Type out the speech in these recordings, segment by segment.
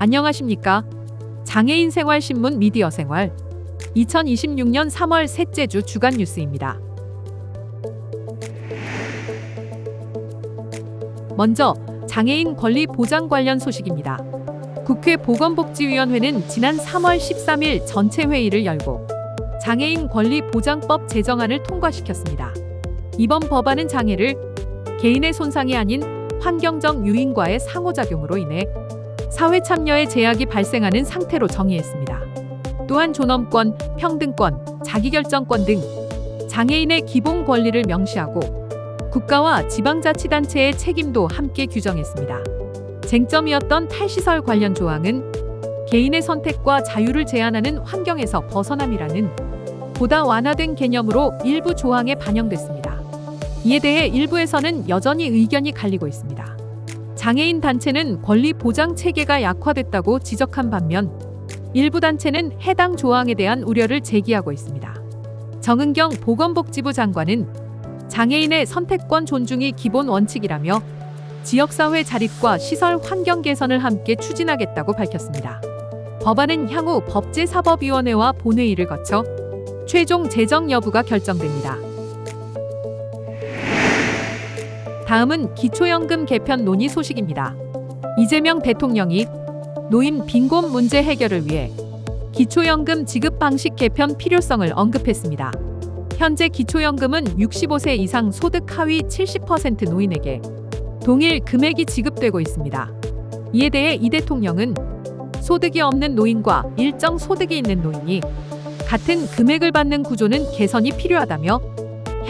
안녕하십니까? 장애인 생활 신문 미디어 생활 2026년 3월 셋째 주 주간 뉴스입니다. 먼저 장애인 권리 보장 관련 소식입니다. 국회 보건복지위원회는 지난 3월 13일 전체 회의를 열고 장애인 권리 보장법 제정안을 통과시켰습니다. 이번 법안은 장애를 개인의 손상이 아닌 환경적 요인과의 상호작용으로 인해 사회 참여에 제약이 발생하는 상태로 정의했습니다. 또한 존엄권, 평등권, 자기결정권 등 장애인의 기본 권리를 명시하고 국가와 지방자치단체의 책임도 함께 규정했습니다. 쟁점이었던 탈시설 관련 조항은 개인의 선택과 자유를 제한하는 환경에서 벗어남이라는 보다 완화된 개념으로 일부 조항에 반영됐습니다. 이에 대해 일부에서는 여전히 의견이 갈리고 있습니다. 장애인 단체는 권리 보장 체계가 약화됐다고 지적한 반면 일부 단체는 해당 조항에 대한 우려를 제기하고 있습니다. 정은경 보건복지부 장관은 장애인의 선택권 존중이 기본 원칙이라며 지역사회 자립과 시설 환경 개선을 함께 추진하겠다고 밝혔습니다. 법안은 향후 법제사법위원회와 본회의를 거쳐 최종 제정 여부가 결정됩니다. 다음은 기초연금 개편 논의 소식입니다. 이재명 대통령이 노인 빈곤 문제 해결을 위해 기초연금 지급 방식 개편 필요성을 언급했습니다. 현재 기초연금은 65세 이상 소득 하위 70% 노인에게 동일 금액이 지급되고 있습니다. 이에 대해 이 대통령은 소득이 없는 노인과 일정 소득이 있는 노인이 같은 금액을 받는 구조는 개선이 필요하다며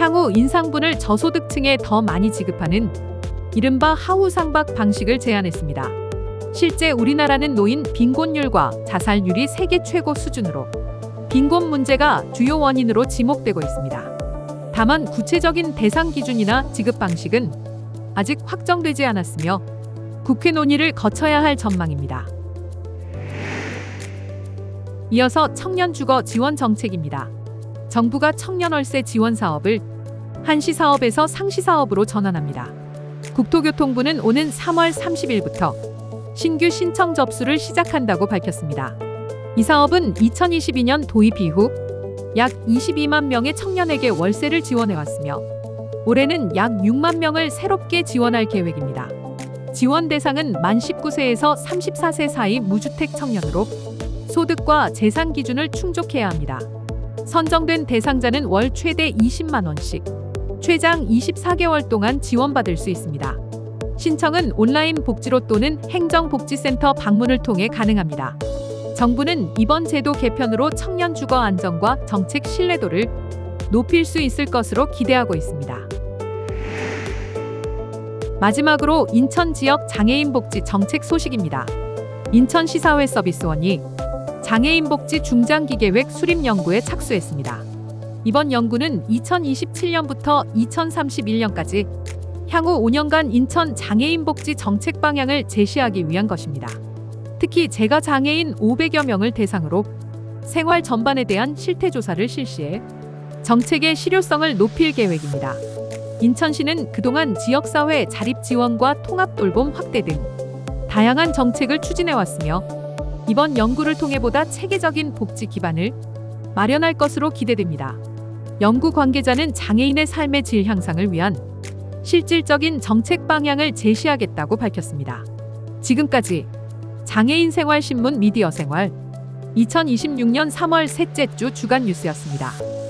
향후 인상분을 저소득층에 더 많이 지급하는 이른바 하우상박 방식을 제안했습니다. 실제 우리나라는 노인 빈곤율과 자살률이 세계 최고 수준으로 빈곤 문제가 주요 원인으로 지목되고 있습니다. 다만 구체적인 대상 기준이나 지급 방식은 아직 확정되지 않았으며 국회 논의를 거쳐야 할 전망입니다. 이어서 청년 주거 지원 정책입니다. 정부가 청년월세 지원 사업을 한시사업에서 상시사업으로 전환합니다. 국토교통부는 오는 3월 30일부터 신규 신청 접수를 시작한다고 밝혔습니다. 이 사업은 2022년 도입 이후 약 22만 명의 청년에게 월세를 지원해왔으며 올해는 약 6만 명을 새롭게 지원할 계획입니다. 지원 대상은 만 19세에서 34세 사이 무주택 청년으로 소득과 재산 기준을 충족해야 합니다. 선정된 대상자는 월 최대 20만 원씩, 최장 24개월 동안 지원받을 수 있습니다. 신청은 온라인 복지로 또는 행정복지센터 방문을 통해 가능합니다. 정부는 이번 제도 개편으로 청년 주거 안정과 정책 신뢰도를 높일 수 있을 것으로 기대하고 있습니다. 마지막으로 인천 지역 장애인 복지 정책 소식입니다. 인천시사회 서비스원이 장애인 복지 중장기계획 수립 연구에 착수했습니다. 이번 연구는 2027년부터 2031년까지 향후 5년간 인천 장애인 복지 정책 방향을 제시하기 위한 것입니다. 특히 재가 장애인 500여 명을 대상으로 생활 전반에 대한 실태조사를 실시해 정책의 실효성을 높일 계획입니다. 인천시는 그동안 지역사회 자립 지원과 통합 돌봄 확대 등 다양한 정책을 추진해왔으며 이번 연구를 통해 보다 체계적인 복지 기반을 마련할 것으로 기대됩니다. 연구 관계자는 장애인의 삶의 질 향상을 위한 실질적인 정책 방향을 제시하겠다고 밝혔습니다. 지금까지 장애인 생활 신문 미디어 생활 2026년 3월 셋째 주 주간 뉴스였습니다.